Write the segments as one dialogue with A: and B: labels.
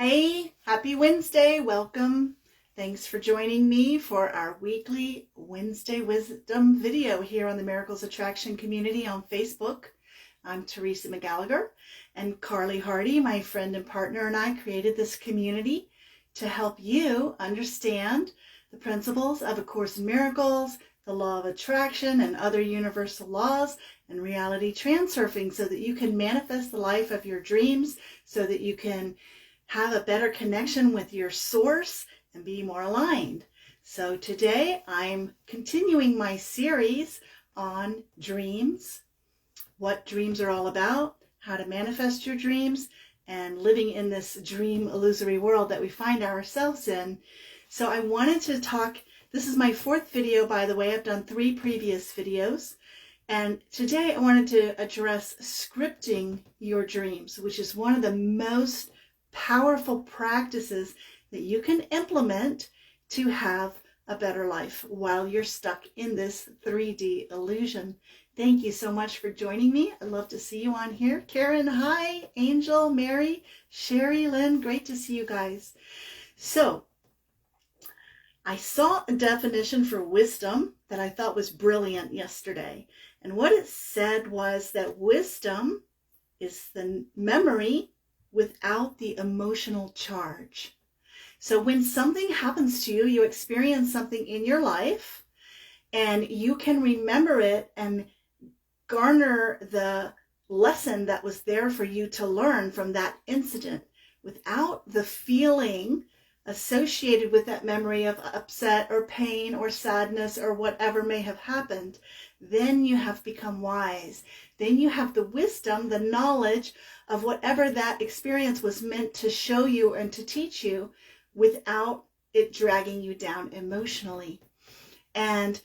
A: Hey, happy Wednesday. Welcome. Thanks for joining me for our weekly Wednesday Wisdom video here on the Miracles Attraction community on Facebook. I'm Teresa McGallicher, and Carly Hardy, my friend and partner, and I created this community to help you understand the principles of A Course in Miracles, the law of attraction, and other universal laws, and reality transurfing so that you can manifest the life of your dreams, so that you can have a better connection with your source and be more aligned. So today I'm continuing my series on dreams, what dreams are all about, how to manifest your dreams, and living in this dream illusory world that we find ourselves in. So I wanted to talk, this is my fourth video, by the way. I've done 3 previous videos. And today I wanted to address scripting your dreams, which is one of the most powerful practices that you can implement to have a better life while you're stuck in this 3D illusion. Thank you so much for joining me. I'd love to see you on here. Karen, hi. Angel, Mary, Sherry, Lynn, great to see you guys. So I saw a definition for wisdom that I thought was brilliant yesterday. And what it said was that wisdom is the memory without the emotional charge. So when something happens to you, you experience something in your life, and you can remember it and garner the lesson that was there for you to learn from that incident without the feeling associated with that memory of upset or pain or sadness or whatever may have happened. Then you have become wise. Then you have the wisdom, the knowledge of whatever that experience was meant to show you and to teach you without it dragging you down emotionally. And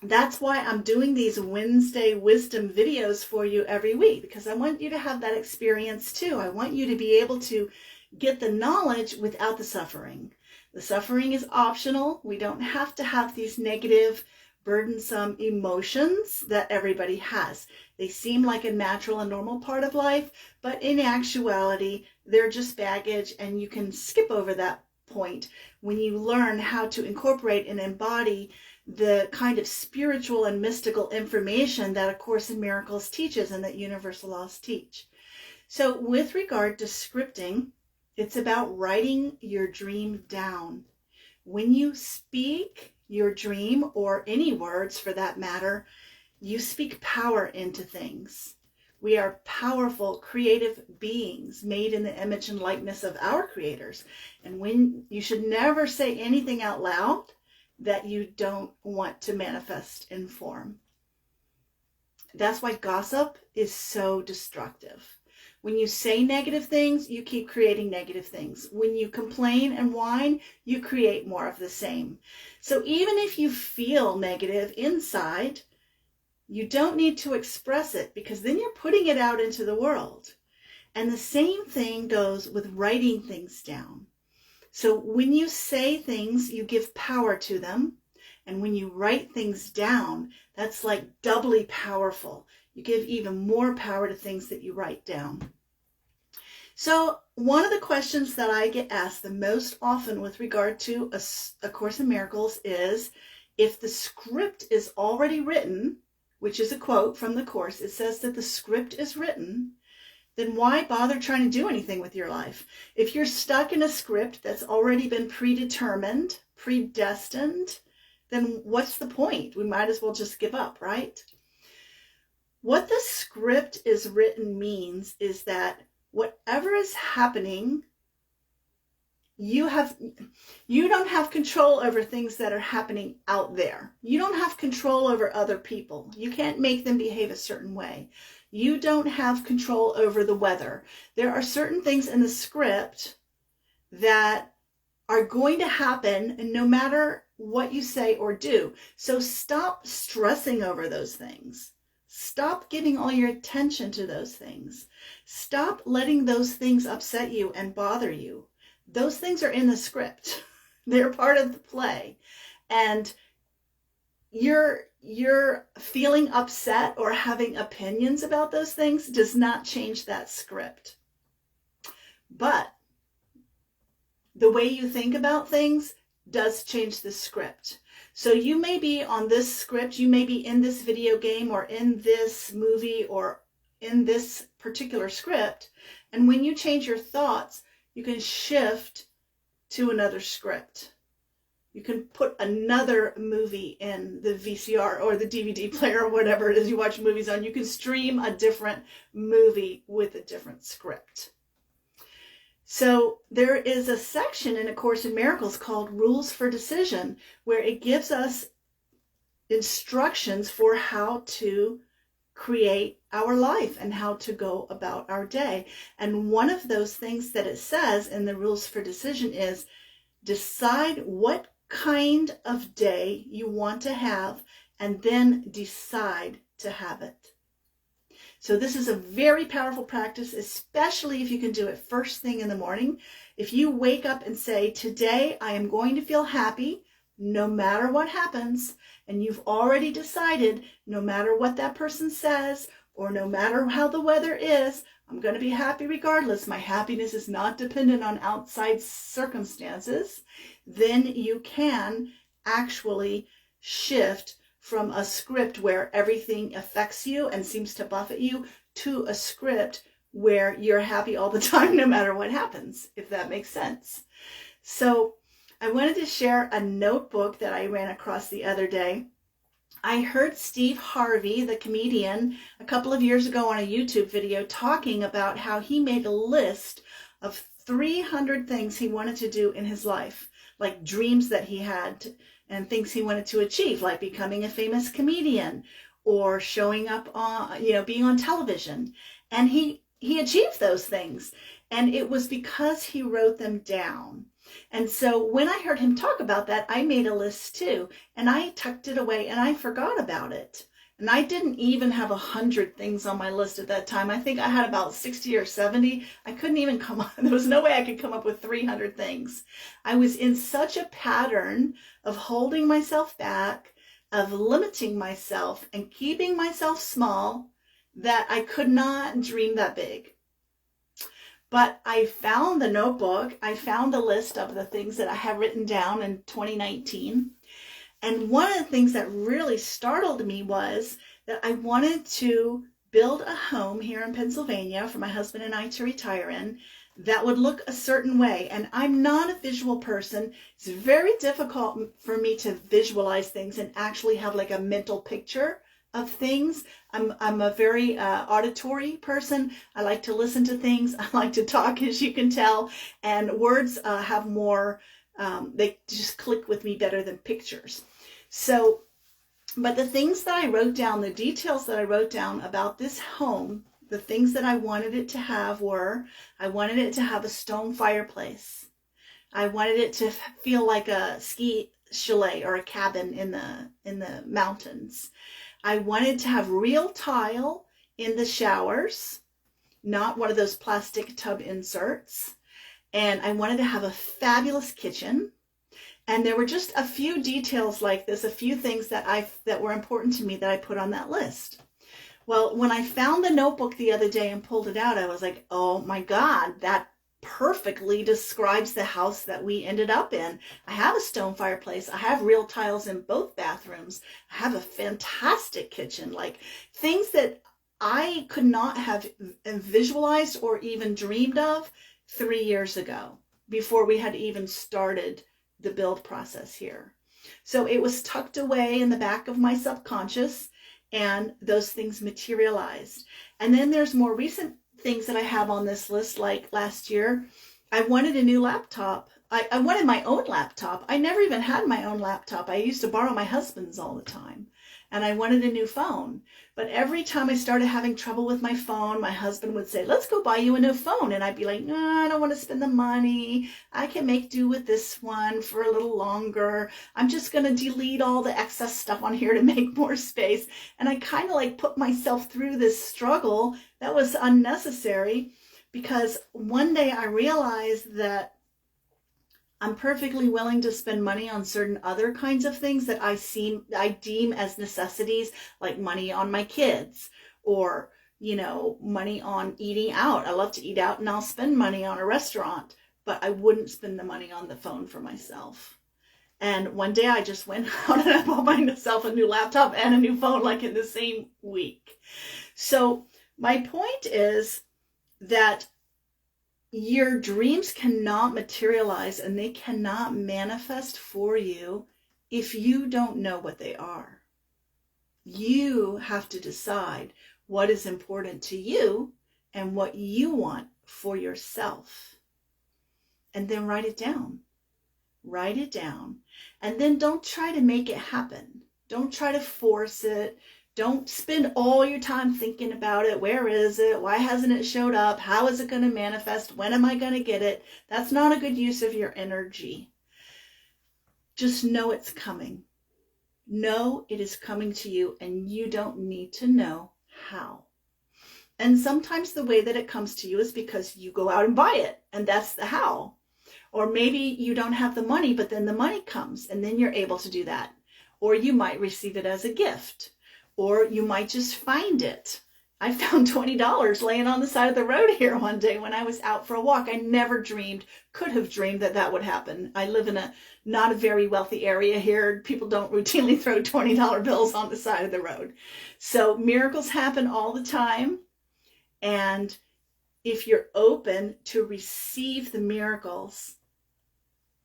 A: that's why I'm doing these Wednesday wisdom videos for you every week, because I want you to have that experience too. I want you to be able to get the knowledge without the suffering. The suffering is optional. We don't have to have these negative, burdensome emotions that everybody has. They seem like a natural and normal part of life, but in actuality, they're just baggage, and you can skip over that point when you learn how to incorporate and embody the kind of spiritual and mystical information that A Course in Miracles teaches and that universal laws teach. So with regard to scripting, it's about writing your dream down. When you speak your dream, or any words for that matter, you speak power into things. We are powerful, creative beings made in the image and likeness of our creators. And when you should never say anything out loud that you don't want to manifest in form. That's why gossip is so destructive. When you say negative things, you keep creating negative things. When you complain and whine, you create more of the same. So even if you feel negative inside, you don't need to express it, because then you're putting it out into the world. And the same thing goes with writing things down. So when you say things, you give power to them. And when you write things down, that's like doubly powerful. You give even more power to things that you write down. So one of the questions that I get asked the most often with regard to A Course in Miracles is, if the script is already written, which is a quote from the Course, it says that the script is written, then why bother trying to do anything with your life? If you're stuck in a script that's already been predetermined, predestined, then what's the point? We might as well just give up, right? What the script is written means is that whatever is happening, you don't have control over things that are happening out there. You don't have control over other people. You can't make them behave a certain way. You don't have control over the weather. There are certain things in the script that are going to happen no matter what you say or do. So stop stressing over those things. Stop giving all your attention to those things. Stop letting those things upset you and bother you. Those things are in the script. They're part of the play. And your feeling upset or having opinions about those things does not change that script. But the way you think about things does change the script. So you may be on this script, you may be in this video game or in this movie or in this particular script. And when you change your thoughts, you can shift to another script. You can put another movie in the VCR or the DVD player or whatever it is you watch movies on. You can stream a different movie with a different script. So there is a section in A Course in Miracles called Rules for Decision, where it gives us instructions for how to create our life and how to go about our day. And one of those things that it says in the Rules for Decision is decide what kind of day you want to have and then decide to have it. So this is a very powerful practice, especially if you can do it first thing in the morning. If you wake up and say, today I am going to feel happy no matter what happens, and you've already decided no matter what that person says or no matter how the weather is, I'm going to be happy regardless. My happiness is not dependent on outside circumstances. Then you can actually shift from a script where everything affects you and seems to buffet you to a script where you're happy all the time no matter what happens, if that makes sense. So I wanted to share a notebook that I ran across the other day. I heard Steve Harvey, the comedian, a couple of years ago on a YouTube video talking about how he made a list of 300 things he wanted to do in his life, like dreams that he had and things he wanted to achieve, like becoming a famous comedian or showing up on, being on television. And he achieved those things. And it was because he wrote them down. And so when I heard him talk about that, I made a list too, and I tucked it away and I forgot about it. And I didn't even have 100 things on my list at that time. I think I had about 60 or 70. I couldn't even come up. There was no way I could come up with 300 things. I was in such a pattern of holding myself back, of limiting myself and keeping myself small that I could not dream that big. But I found the notebook. I found the list of the things that I have written down in 2019. And one of the things that really startled me was that I wanted to build a home here in Pennsylvania for my husband and I to retire in that would look a certain way. And I'm not a visual person. It's very difficult for me to visualize things and actually have like a mental picture of things. I'm a very auditory person. I like to listen to things. I like to talk, as you can tell. And words have more, they just click with me better than pictures. So, but the things that I wrote down, the details that I wrote down about this home, the things that I wanted it to have were, I wanted it to have a stone fireplace. I wanted it to feel like a ski chalet or a cabin in the mountains. I wanted to have real tile in the showers, not one of those plastic tub inserts. And I wanted to have a fabulous kitchen. And there were just a few details like this, a few things that were important to me that I put on that list. Well, when I found the notebook the other day and pulled it out, I was like, oh my God, that perfectly describes the house that we ended up in. I have a stone fireplace. I have real tiles in both bathrooms. I have a fantastic kitchen, like things that I could not have visualized or even dreamed of 3 years ago before we had even started the build process here. So it was tucked away in the back of my subconscious, and those things materialized. And then there's more recent things that I have on this list, like last year, I wanted a new laptop. I wanted my own laptop. I never even had my own laptop. I used to borrow my husband's all the time. And I wanted a new phone. But every time I started having trouble with my phone, my husband would say, let's go buy you a new phone. And I'd be like, no, I don't want to spend the money. I can make do with this one for a little longer. I'm just going to delete all the excess stuff on here to make more space. And I kind of like put myself through this struggle that was unnecessary, because one day I realized that I'm perfectly willing to spend money on certain other kinds of things that I deem as necessities, like money on my kids, or, money on eating out. I love to eat out and I'll spend money on a restaurant. but I wouldn't spend the money on the phone for myself. And one day I just went out and I bought myself a new laptop and a new phone like in the same week. So my point is that your dreams cannot materialize and they cannot manifest for you if you don't know what they are. You have to decide what is important to you and what you want for yourself. And then write it down. Write it down. And then don't try to make it happen. Don't try to force it. Don't spend all your time thinking about it. Where is it? Why hasn't it showed up? How is it going to manifest? When am I going to get it? That's not a good use of your energy. Just know it's coming. Know it is coming to you, and you don't need to know how. And sometimes the way that it comes to you is because you go out and buy it, and that's the how. Or maybe you don't have the money, but then the money comes, and then you're able to do that. Or you might receive it as a gift. Or you might just find it. I found $20 laying on the side of the road here one day when I was out for a walk. I never could have dreamed that that would happen. I live in not a very wealthy area here. People don't routinely throw $20 bills on the side of the road. So miracles happen all the time. And if you're open to receive the miracles,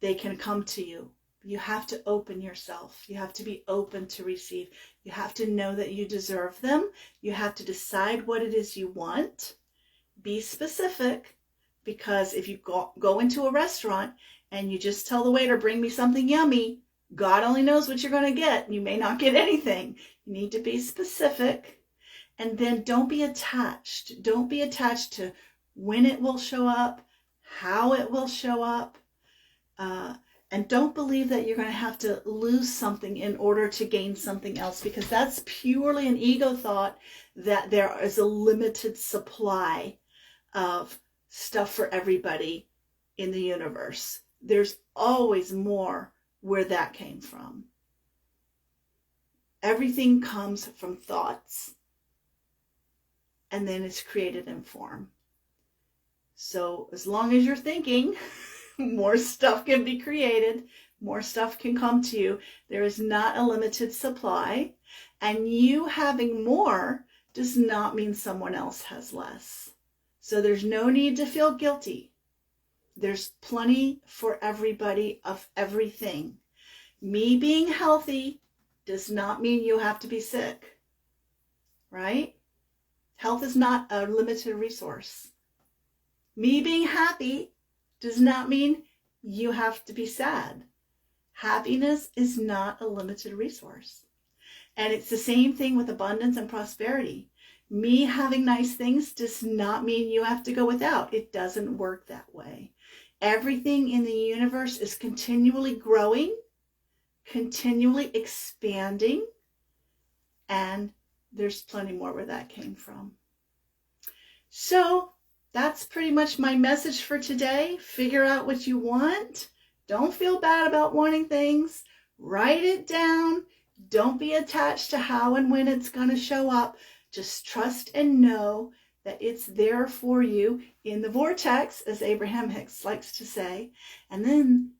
A: they can come to you. You have to open yourself. You have to be open to receive. You have to know that you deserve them. You have to decide what it is you want. Be specific, because if you go into a restaurant and you just tell the waiter, bring me something yummy, God only knows what you're going to get. You may not get anything. You need to be specific. And then don't be attached. Don't be attached to when it will show up, how it will show up. And don't believe that you're going to have to lose something in order to gain something else, because that's purely an ego thought that there is a limited supply of stuff for everybody in the universe. There's always more where that came from. Everything comes from thoughts, and then it's created in form. So as long as you're thinking, more stuff can be created, more stuff can come to you. There is not a limited supply, and you having more does not mean someone else has less. So there's no need to feel guilty. There's plenty for everybody of everything. Me being healthy does not mean you have to be sick, right? Health is not a limited resource. Me being happy does not mean you have to be sad. Happiness is not a limited resource. And it's the same thing with abundance and prosperity. Me having nice things does not mean you have to go without. It doesn't work that way. Everything in the universe is continually growing, continually expanding, and there's plenty more where that came from. So that's pretty much my message for today. Figure out what you want. Don't feel bad about wanting things. Write it down. Don't be attached to how and when it's going to show up. Just trust and know that it's there for you in the vortex, as Abraham Hicks likes to say. And then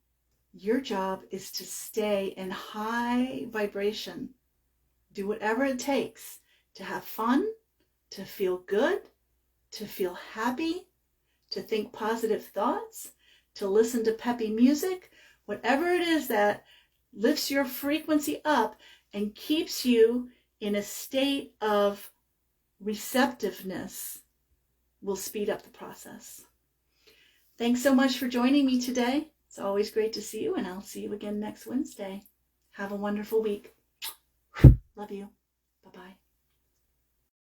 A: your job is to stay in high vibration. Do whatever it takes to have fun, to feel good, to feel happy, to think positive thoughts, to listen to peppy music, whatever it is that lifts your frequency up and keeps you in a state of receptiveness will speed up the process. Thanks so much for joining me today. It's always great to see you, and I'll see you again next Wednesday. Have a wonderful week. Love you. Bye-bye.